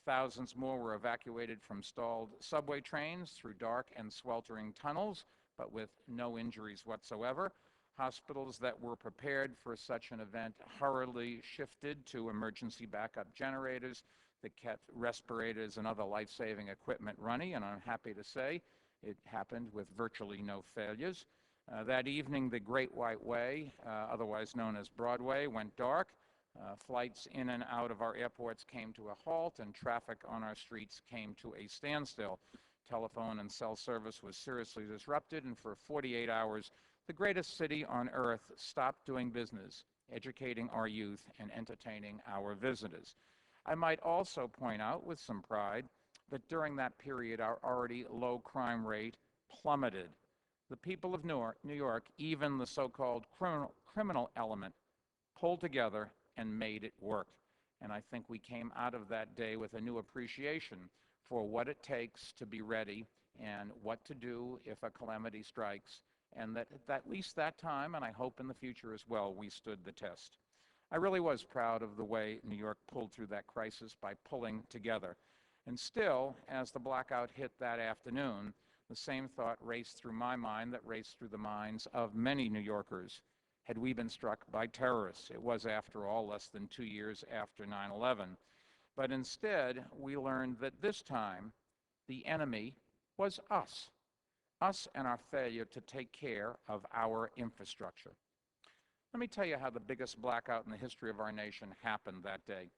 Thousands more were evacuated from stalled subway trains through dark and sweltering tunnels, but with no injuries whatsoever. Hospitals that were prepared for such an event hurriedly shifted to emergency backup generators that kept respirators and other life-saving equipment running, and I'm happy to say it happened with virtually no failures. That evening, the Great White Way, otherwise known as Broadway, went dark. Flights in and out of our airports came to a halt, and traffic on our streets came to a standstill. Telephone and cell service was seriously disrupted, and for 48 hours, the greatest city on earth stopped doing business, educating our youth and entertaining our visitors. I might also point out with some pride that during that period, our already low crime rate plummeted. The people of New York, even the so-called criminal element, pulled together and made it work. And I think we came out of that day with a new appreciation for what it takes to be ready and what to do if a calamity strikes, and that at least that time, and I hope in the future as well, we stood the test. I really was proud of the way New York pulled through that crisis by pulling together. And still, as the blackout hit that afternoon, the same thought raced through my mind that raced through the minds of many New Yorkers. Had we been struck by terrorists? It was, after all, less than 2 years after 9/11. But instead, we learned that this time, the enemy was us and our failure to take care of our infrastructure. Let me tell you how the biggest blackout in the history of our nation happened that day.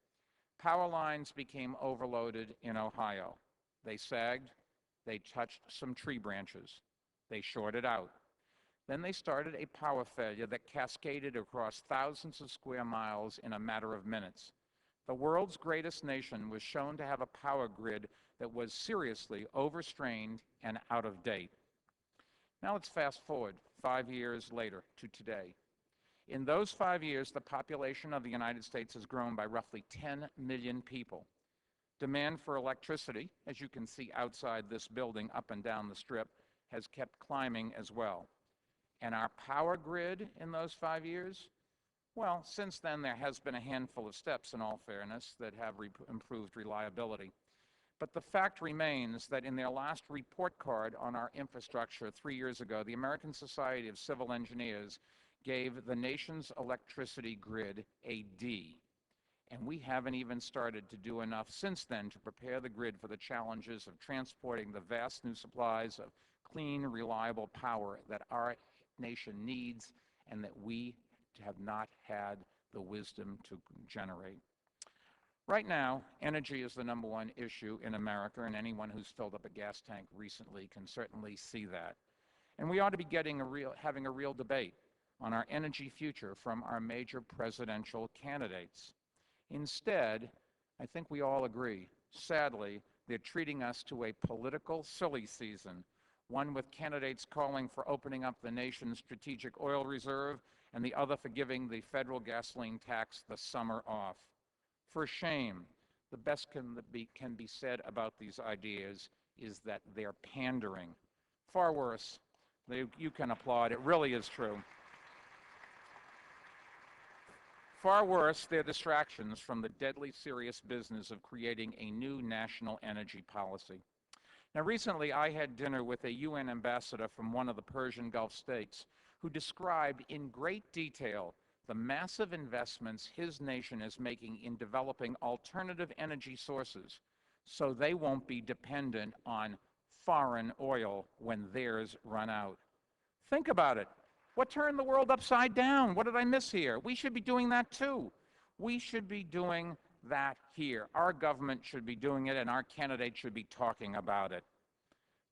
Power lines became overloaded in Ohio. They sagged, they touched some tree branches, they shorted out. Then they started a power failure that cascaded across thousands of square miles in a matter of minutes. The world's greatest nation was shown to have a power grid that was seriously overstrained and out of date. Now let's fast forward 5 years later to today. In those 5 years, the population of the United States has grown by roughly 10 million people. Demand for electricity, as you can see outside this building up and down the strip, has kept climbing as well. And our power grid in those 5 years? Well, since then, there has been a handful of steps, in all fairness, that have improved reliability. But the fact remains that in their last report card on our infrastructure 3 years ago, the American Society of Civil Engineers gave the nation's electricity grid a D. And we haven't even started to do enough since then to prepare the grid for the challenges of transporting the vast new supplies of clean, reliable power that our nation needs and that we have not had the wisdom to generate. Right now, energy is the #1 issue in America, and anyone who's filled up a gas tank recently can certainly see that. And we ought to be having a real debate on our energy future from our major presidential candidates. Instead, I think we all agree, sadly, they're treating us to a political silly season, one with candidates calling for opening up the nation's strategic oil reserve and the other for giving the federal gasoline tax the summer off. For shame, the best can be said about these ideas is that they're pandering. Far worse, you can applaud, it really is true. Far worse, they're distractions from the deadly serious business of creating a new national energy policy. Now, recently I had dinner with a UN ambassador from one of the Persian Gulf states who described in great detail the massive investments his nation is making in developing alternative energy sources so they won't be dependent on foreign oil when theirs run out. Think about it. What turned the world upside down? What did I miss here? We should be doing that too. We should be doing that here. Our government should be doing it, and our candidates should be talking about it.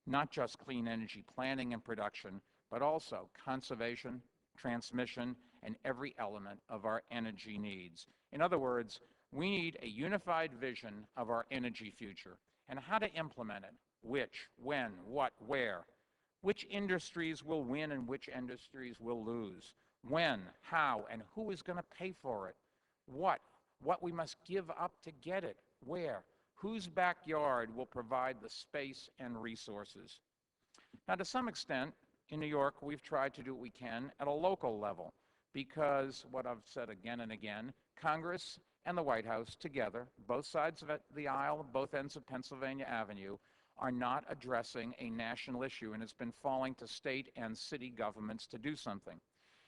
Not just clean energy planning and production, but also conservation, transmission, and every element of our energy needs. In other words, we need a unified vision of our energy future and how to implement it. Which, when, what, where. Which industries will win and which industries will lose? When, how, and who is going to pay for it? What we must give up to get it? Where? Whose backyard will provide the space and resources? Now, to some extent, in New York, we've tried to do what we can at a local level because, what I've said again and again, Congress and the White House together, both sides of the aisle, both ends of Pennsylvania Avenue, are not addressing a national issue, and it's been falling to state and city governments to do something.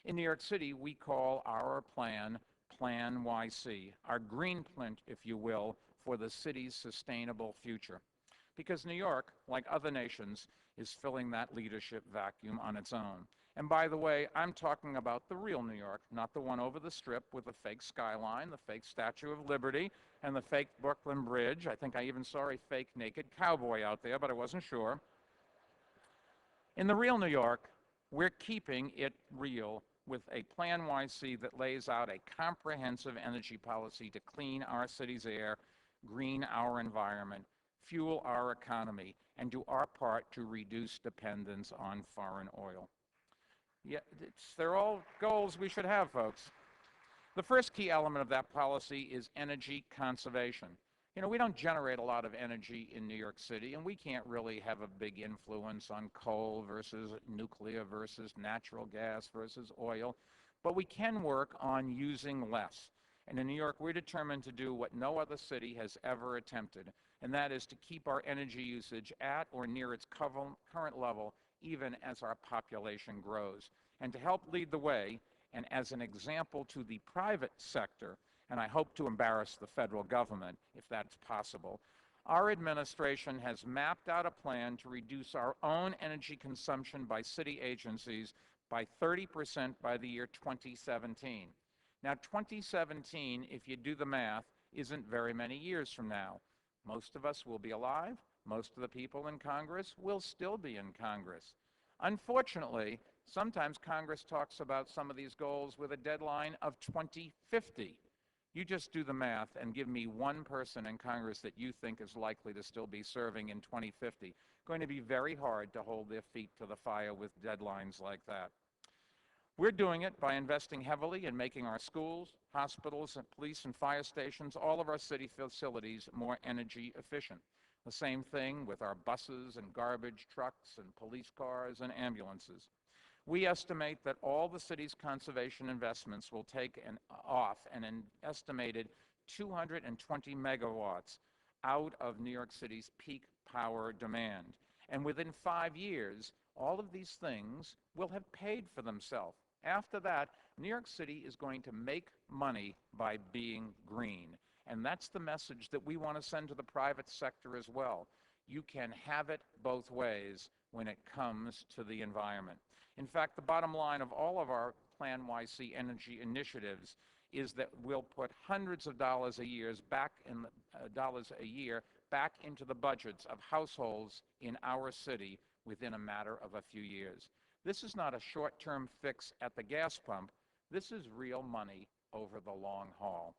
In New York City, we call our plan Plan YC, our green print, if you will, for the city's sustainable future. Because New York, like other nations, is filling that leadership vacuum on its own. And by the way, I'm talking about the real New York, not the one over the Strip with the fake skyline, the fake Statue of Liberty, and the fake Brooklyn Bridge. I think I even saw a fake naked cowboy out there, but I wasn't sure. In the real New York, we're keeping it real with a Plan YC that lays out a comprehensive energy policy to clean our city's air, green our environment, fuel our economy, and do our part to reduce dependence on foreign oil. Yeah, they're all goals we should have, folks. The first key element of that policy is energy conservation. You know, we don't generate a lot of energy in New York City, and we can't really have a big influence on coal versus nuclear versus natural gas versus oil, but we can work on using less. And in New York, we're determined to do what no other city has ever attempted, and that is to keep our energy usage at or near its current level, even as our population grows. And to help lead the way, and as an example to the private sector, and I hope to embarrass the federal government if that's possible, our administration has mapped out a plan to reduce our own energy consumption by city agencies by 30% by the year 2017. Now, 2017, if you do the math, isn't very many years from now. Most of us will be alive. Most of the people in Congress will still be in Congress. Unfortunately, sometimes Congress talks about some of these goals with a deadline of 2050. You just do the math and give me one person in Congress that you think is likely to still be serving in 2050. Going to be very hard to hold their feet to the fire with deadlines like that. We're doing it by investing heavily in making our schools, hospitals, and police and fire stations, all of our city facilities, more energy efficient. The same thing with our buses and garbage trucks and police cars and ambulances. We estimate that all the city's conservation investments will take off an estimated 220 megawatts out of New York City's peak power demand. And within 5 years, all of these things will have paid for themselves. After that, New York City is going to make money by being green. And that's the message that we want to send to the private sector as well. You can have it both ways when it comes to the environment. In fact, the bottom line of all of our Plan YC energy initiatives is that we'll put hundreds of dollars a year back into the budgets of households in our city within a matter of a few years. This is not a short-term fix at the gas pump. This is real money over the long haul.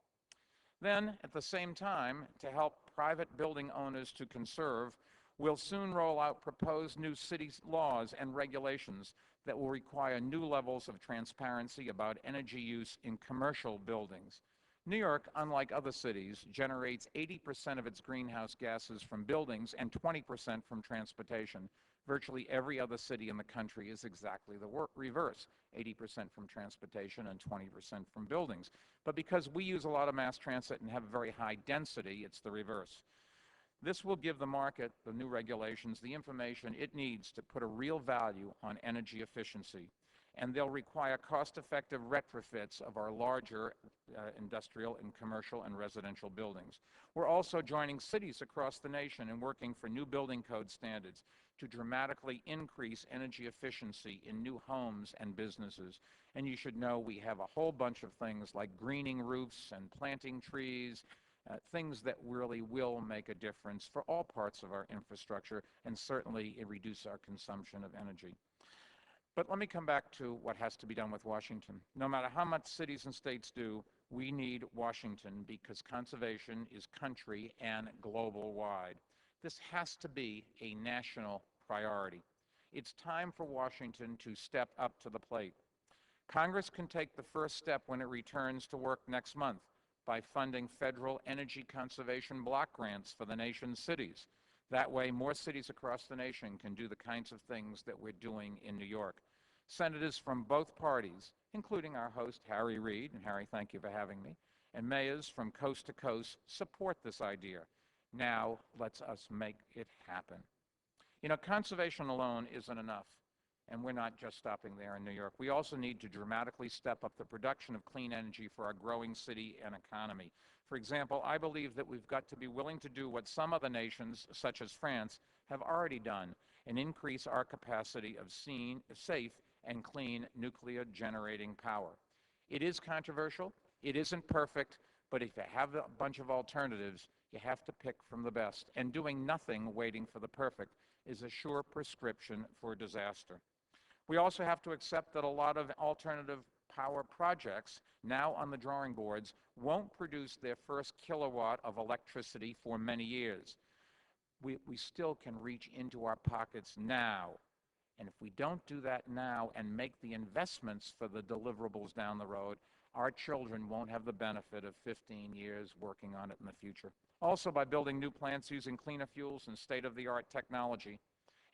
Then, at the same time, to help private building owners to conserve, we'll soon roll out proposed new city laws and regulations that will require new levels of transparency about energy use in commercial buildings. New York, unlike other cities, generates 80% of its greenhouse gases from buildings and 20% from transportation. Virtually every other city in the country is exactly the reverse, 80% from transportation and 20% from buildings. But because we use a lot of mass transit and have very high density, it's the reverse. This will give the market, the new regulations, the information it needs to put a real value on energy efficiency. And they'll require cost-effective retrofits of our larger industrial and commercial and residential buildings. We're also joining cities across the nation and working for new building code standards to dramatically increase energy efficiency in new homes and businesses. And you should know we have a whole bunch of things like greening roofs and planting trees, things that really will make a difference for all parts of our infrastructure and certainly reduce our consumption of energy. But let me come back to what has to be done with Washington. No matter how much cities and states do, we need Washington because conservation is country and global wide. This has to be a national priority. It's time for Washington to step up to the plate. Congress can take the first step when it returns to work next month by funding federal energy conservation block grants for the nation's cities. That way, more cities across the nation can do the kinds of things that we're doing in New York. Senators from both parties, including our host, Harry Reid, and Harry, thank you for having me, and mayors from coast to coast support this idea. Now, let's us make it happen. You know, conservation alone isn't enough, and we're not just stopping there in New York. We also need to dramatically step up the production of clean energy for our growing city and economy. For example, I believe that we've got to be willing to do what some other nations, such as France, have already done, and increase our capacity of safe and clean nuclear generating power. It is controversial, it isn't perfect, but if you have a bunch of alternatives, you have to pick from the best, and doing nothing waiting for the perfect is a sure prescription for disaster. We also have to accept that a lot of alternative power projects now on the drawing boards won't produce their first kilowatt of electricity for many years. We still can reach into our pockets now. And if we don't do that now and make the investments for the deliverables down the road, our children won't have the benefit of 15 years working on it in the future. Also, by building new plants using cleaner fuels and state-of-the-art technology,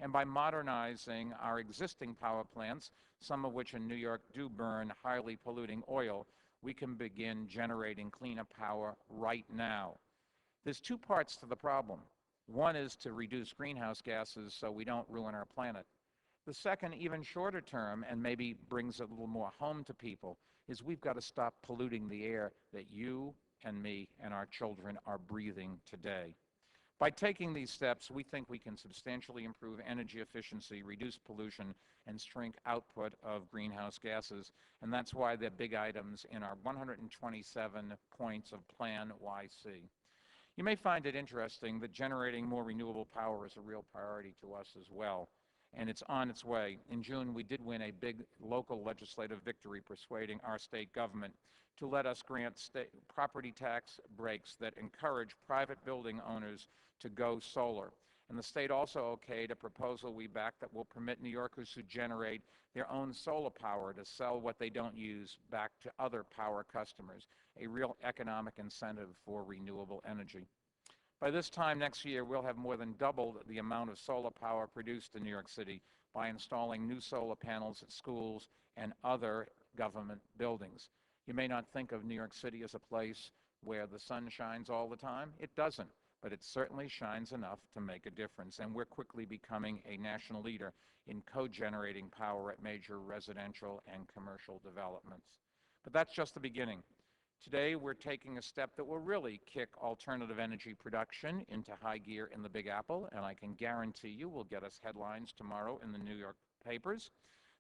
and by modernizing our existing power plants, some of which in New York do burn highly polluting oil, we can begin generating cleaner power right now. There's two parts to the problem. One is to reduce greenhouse gases so we don't ruin our planet. The second, even shorter term, and maybe brings a little more home to people, is we've got to stop polluting the air that you and me and our children are breathing today. By taking these steps, we think we can substantially improve energy efficiency, reduce pollution, and shrink output of greenhouse gases, and that's why they're big items in our 127 points of Plan YC. You may find it interesting that generating more renewable power is a real priority to us as well, and it's on its way. In June, we did win a big local legislative victory persuading our state government to let us grant property tax breaks that encourage private building owners to go solar. And the state also okayed a proposal we backed that will permit New Yorkers who generate their own solar power to sell what they don't use back to other power customers, a real economic incentive for renewable energy. By this time next year, we'll have more than doubled the amount of solar power produced in New York City by installing new solar panels at schools and other government buildings. You may not think of New York City as a place where the sun shines all the time. It doesn't, but it certainly shines enough to make a difference, and we're quickly becoming a national leader in co-generating power at major residential and commercial developments. But that's just the beginning. Today, we're taking a step that will really kick alternative energy production into high gear in the Big Apple, and I can guarantee you will get us headlines tomorrow in the New York papers.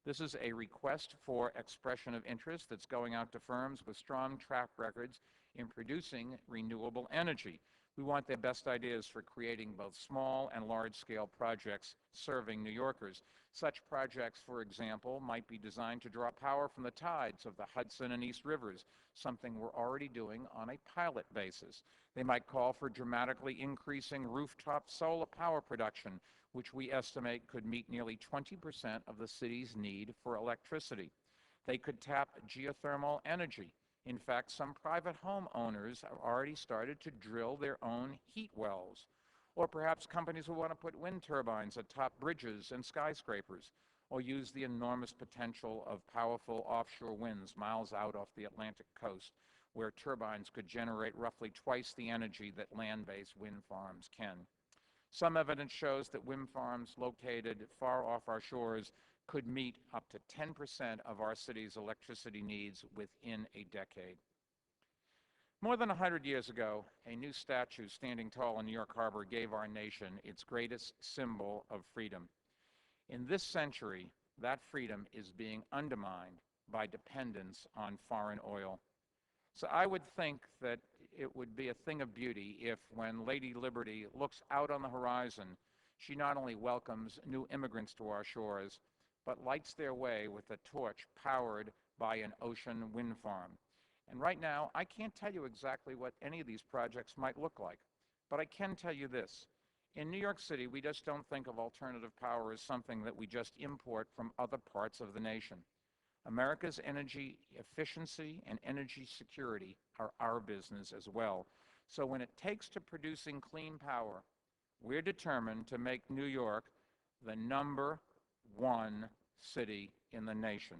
This is a request for expression of interest that's going out to firms with strong track records in producing renewable energy. We want their best ideas for creating both small and large-scale projects serving New Yorkers. Such projects, for example, might be designed to draw power from the tides of the Hudson and East Rivers, something we're already doing on a pilot basis. They might call for dramatically increasing rooftop solar power production, which we estimate could meet nearly 20% of the city's need for electricity. They could tap geothermal energy. In fact, some private homeowners have already started to drill their own heat wells. Or perhaps companies will want to put wind turbines atop bridges and skyscrapers, or use the enormous potential of powerful offshore winds miles out off the Atlantic coast, where turbines could generate roughly twice the energy that land-based wind farms can. Some evidence shows that wind farms located far off our shores could meet up to 10% of our city's electricity needs within a decade. More than 100 years ago, a new statue standing tall in New York Harbor gave our nation its greatest symbol of freedom. In this century, that freedom is being undermined by dependence on foreign oil. So I would think that it would be a thing of beauty if, when Lady Liberty looks out on the horizon, she not only welcomes new immigrants to our shores, but lights their way with a torch powered by an ocean wind farm. And right now, I can't tell you exactly what any of these projects might look like, but I can tell you this. In New York City, we just don't think of alternative power as something that we just import from other parts of the nation. America's energy efficiency and energy security are our business as well. So when it takes to producing clean power, we're determined to make New York the #1 city in the nation.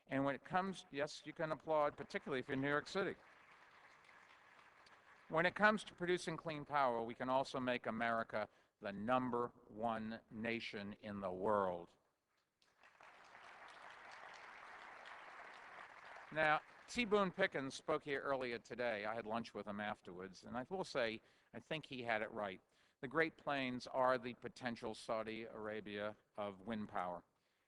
And when it comes, yes, you can applaud, particularly if you're in New York City. When it comes to producing clean power, we can also make America the #1 nation in the world. Now, T. Boone Pickens spoke here earlier today. I had lunch with him afterwards, and I will say, I think he had it right. The Great Plains are the potential Saudi Arabia of wind power.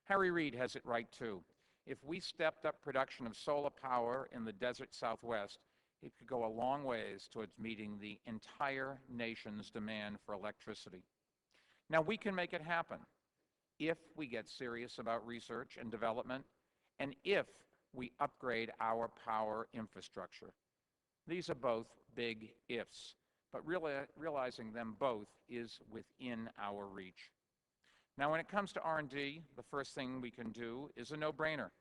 Harry Reid has it right, too. If we stepped up production of solar power in the desert Southwest, it could go a long ways towards meeting the entire nation's demand for electricity. Now, we can make it happen if we get serious about research and development, and if we upgrade our power infrastructure. These are both big ifs, but realizing them both is within our reach. Now, when it comes to R&D, the first thing we can do is a no-brainer.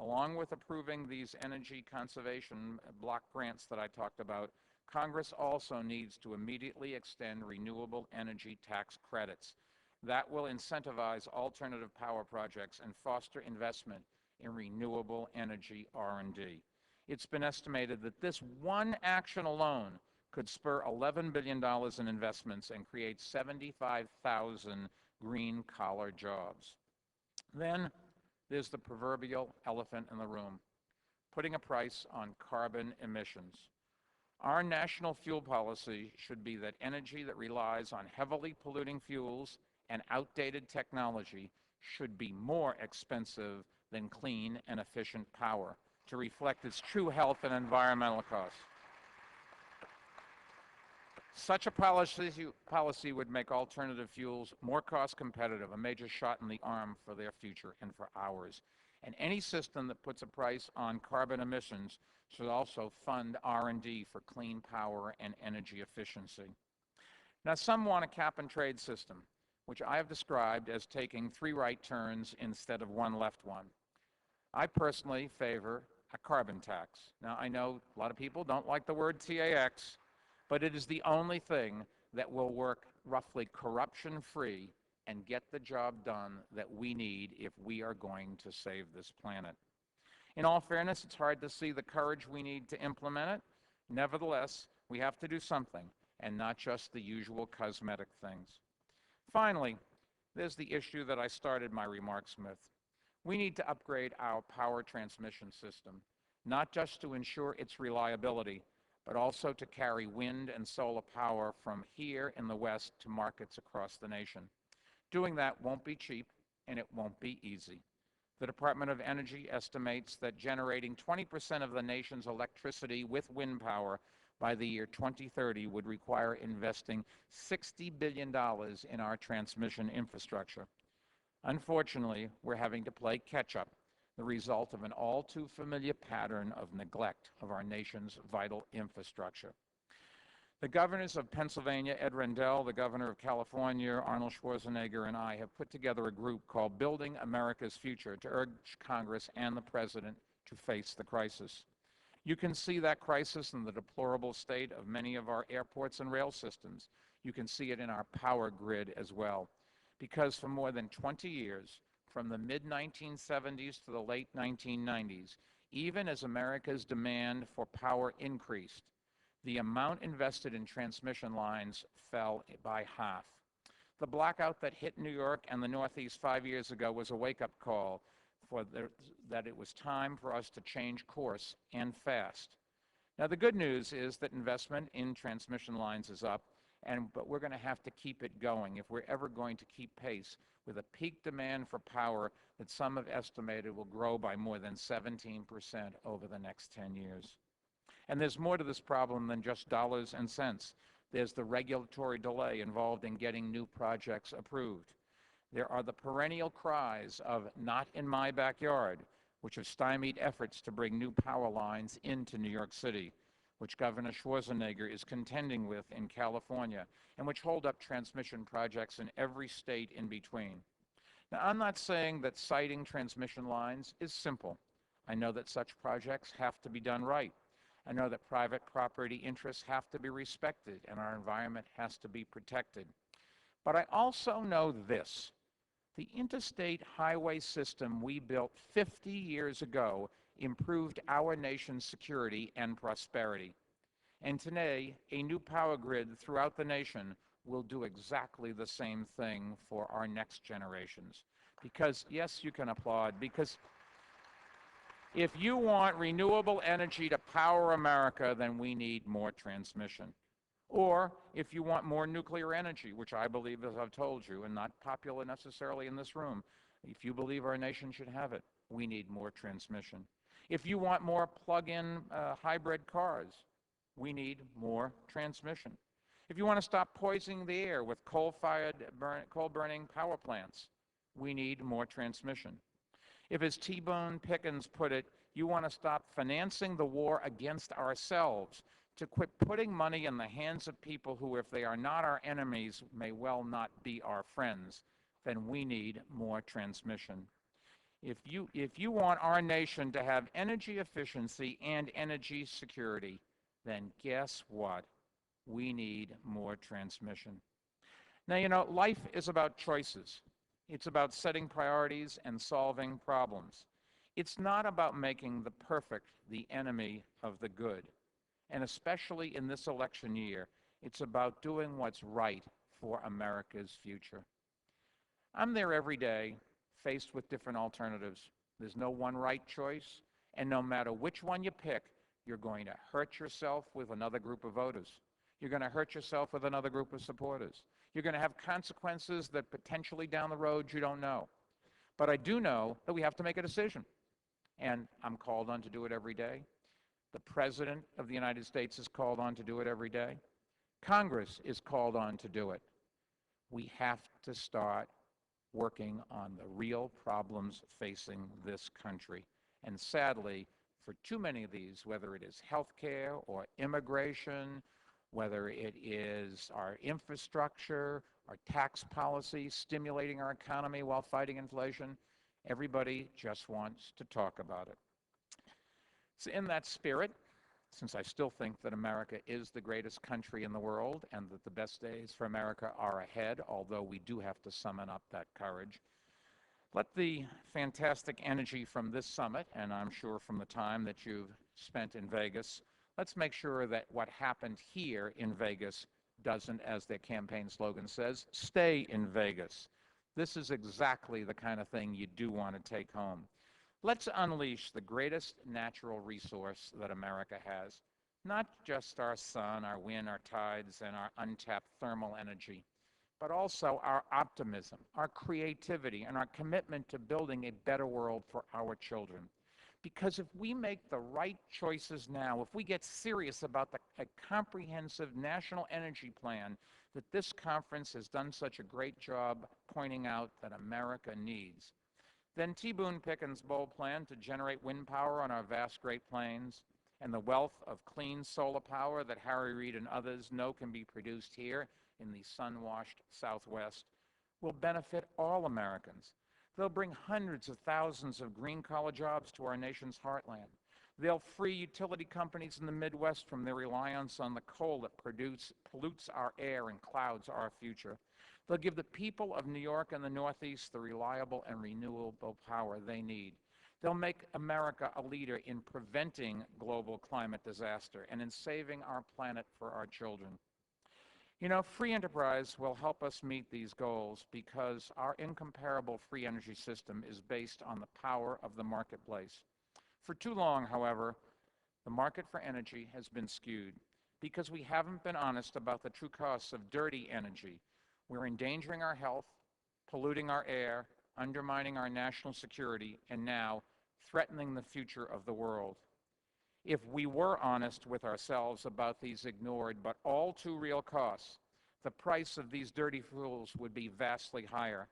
Along with approving these energy conservation block grants that I talked about, Congress also needs to immediately extend renewable energy tax credits. That will incentivize alternative power projects and foster investment in renewable energy R&D. It's been estimated that this one action alone could spur $11 billion in investments and create 75,000 green-collar jobs. Then there's the proverbial elephant in the room, putting a price on carbon emissions. Our national fuel policy should be that energy that relies on heavily polluting fuels and outdated technology should be more expensive than clean and efficient power to reflect its true health and environmental costs. Such a policy would make alternative fuels more cost competitive, a major shot in the arm for their future and for ours. And any system that puts a price on carbon emissions should also fund R&D for clean power and energy efficiency. Now, some want a cap-and-trade system, which I have described as taking 3 right turns instead of 1 left one. I personally favor a carbon tax. Now, I know a lot of people don't like the word TAX, but it is the only thing that will work roughly corruption-free and get the job done that we need if we are going to save this planet. In all fairness, it's hard to see the courage we need to implement it. Nevertheless, we have to do something, and not just the usual cosmetic things. Finally, there's the issue that I started my remarks with. We need to upgrade our power transmission system, not just to ensure its reliability, but also to carry wind and solar power from here in the West to markets across the nation. Doing that won't be cheap, and it won't be easy. The Department of Energy estimates that generating 20% of the nation's electricity with wind power by the year 2030 would require investing $60 billion in our transmission infrastructure. Unfortunately, we're having to play catch-up, the result of an all-too-familiar pattern of neglect of our nation's vital infrastructure. The governors of Pennsylvania, Ed Rendell, the governor of California, Arnold Schwarzenegger, and I have put together a group called Building America's Future to urge Congress and the President to face the crisis. You can see that crisis in the deplorable state of many of our airports and rail systems. You can see it in our power grid as well. Because for more than 20 years, from the mid-1970s to the late 1990s, even as America's demand for power increased, the amount invested in transmission lines fell by half. The blackout that hit New York and the Northeast 5 years ago was a wake-up call that it was time for us to change course, and fast. Now, the good news is that investment in transmission lines is up, but we're going to have to keep it going if we're ever going to keep pace with a peak demand for power that some have estimated will grow by more than 17% over the next 10 years. And there's more to this problem than just dollars and cents. There's the regulatory delay involved in getting new projects approved. There are the perennial cries of "not in my backyard," which have stymied efforts to bring new power lines into New York City, which Governor Schwarzenegger is contending with in California, and which hold up transmission projects in every state in between. Now, I'm not saying that siting transmission lines is simple. I know that such projects have to be done right. I know that private property interests have to be respected and our environment has to be protected. But I also know this. The interstate highway system we built 50 years ago improved our nation's security and prosperity. And today, a new power grid throughout the nation will do exactly the same thing for our next generations. Because, yes, you can applaud, because if you want renewable energy to power America, then we need more transmission. Or if you want more nuclear energy, which I believe, as I've told you, and not popular necessarily in this room, if you believe our nation should have it, we need more transmission. If you want more plug-in hybrid cars, we need more transmission. If you want to stop poisoning the air with coal-burning power plants, we need more transmission. If, as T-Bone Pickens put it, you want to stop financing the war against ourselves, to quit putting money in the hands of people who, if they are not our enemies, may well not be our friends, then we need more transmission. If you want our nation to have energy efficiency and energy security, then guess what? We need more transmission. Now, you know, life is about choices. It's about setting priorities and solving problems. It's not about making the perfect the enemy of the good. And especially in this election year, it's about doing what's right for America's future. I'm there every day, faced with different alternatives. There's no one right choice, and no matter which one you pick, you're going to hurt yourself with another group of voters. You're going to hurt yourself with another group of supporters. You're going to have consequences that potentially down the road you don't know. But I do know that we have to make a decision, and I'm called on to do it every day. The President of the United States is called on to do it every day. Congress is called on to do it. We have to start working on the real problems facing this country. And sadly, for too many of these, whether it is health care or immigration, whether it is our infrastructure, our tax policy, stimulating our economy while fighting inflation, everybody just wants to talk about it. So in that spirit, since I still think that America is the greatest country in the world and that the best days for America are ahead, although we do have to summon up that courage, let the fantastic energy from this summit, and I'm sure from the time that you've spent in Vegas, let's make sure that what happened here in Vegas doesn't, as their campaign slogan says, stay in Vegas. This is exactly the kind of thing you do want to take home. Let's unleash the greatest natural resource that America has, not just our sun, our wind, our tides, and our untapped thermal energy, but also our optimism, our creativity, and our commitment to building a better world for our children. Because if we make the right choices now, if we get serious about a comprehensive national energy plan that this conference has done such a great job pointing out that America needs, then T-Boone Pickens' bold plan to generate wind power on our vast Great Plains and the wealth of clean solar power that Harry Reid and others know can be produced here in the sun-washed Southwest will benefit all Americans. They'll bring hundreds of thousands of green-collar jobs to our nation's heartland. They'll free utility companies in the Midwest from their reliance on the coal that pollutes our air and clouds our future. They'll give the people of New York and the Northeast the reliable and renewable power they need. They'll make America a leader in preventing global climate disaster and in saving our planet for our children. You know, free enterprise will help us meet these goals because our incomparable free energy system is based on the power of the marketplace. For too long, however, the market for energy has been skewed because we haven't been honest about the true costs of dirty energy. We're endangering our health, polluting our air, undermining our national security, and now threatening the future of the world. If we were honest with ourselves about these ignored but all too real costs, the price of these dirty fuels would be vastly higher.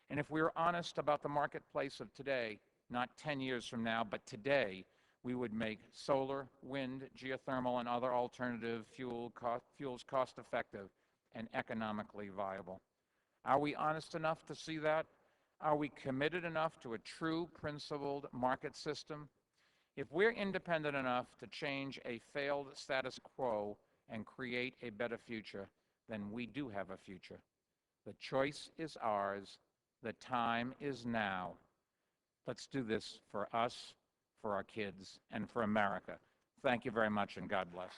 And if we were honest about the marketplace of today, not 10 years from now, but today, we would make solar, wind, geothermal, and other alternative fuels cost-effective and economically viable. Are we honest enough to see that? Are we committed enough to a true principled market system? If we're independent enough to change a failed status quo and create a better future, then we do have a future. The choice is ours. The time is now. Let's do this for us, for our kids, and for America. Thank you very much, and God bless.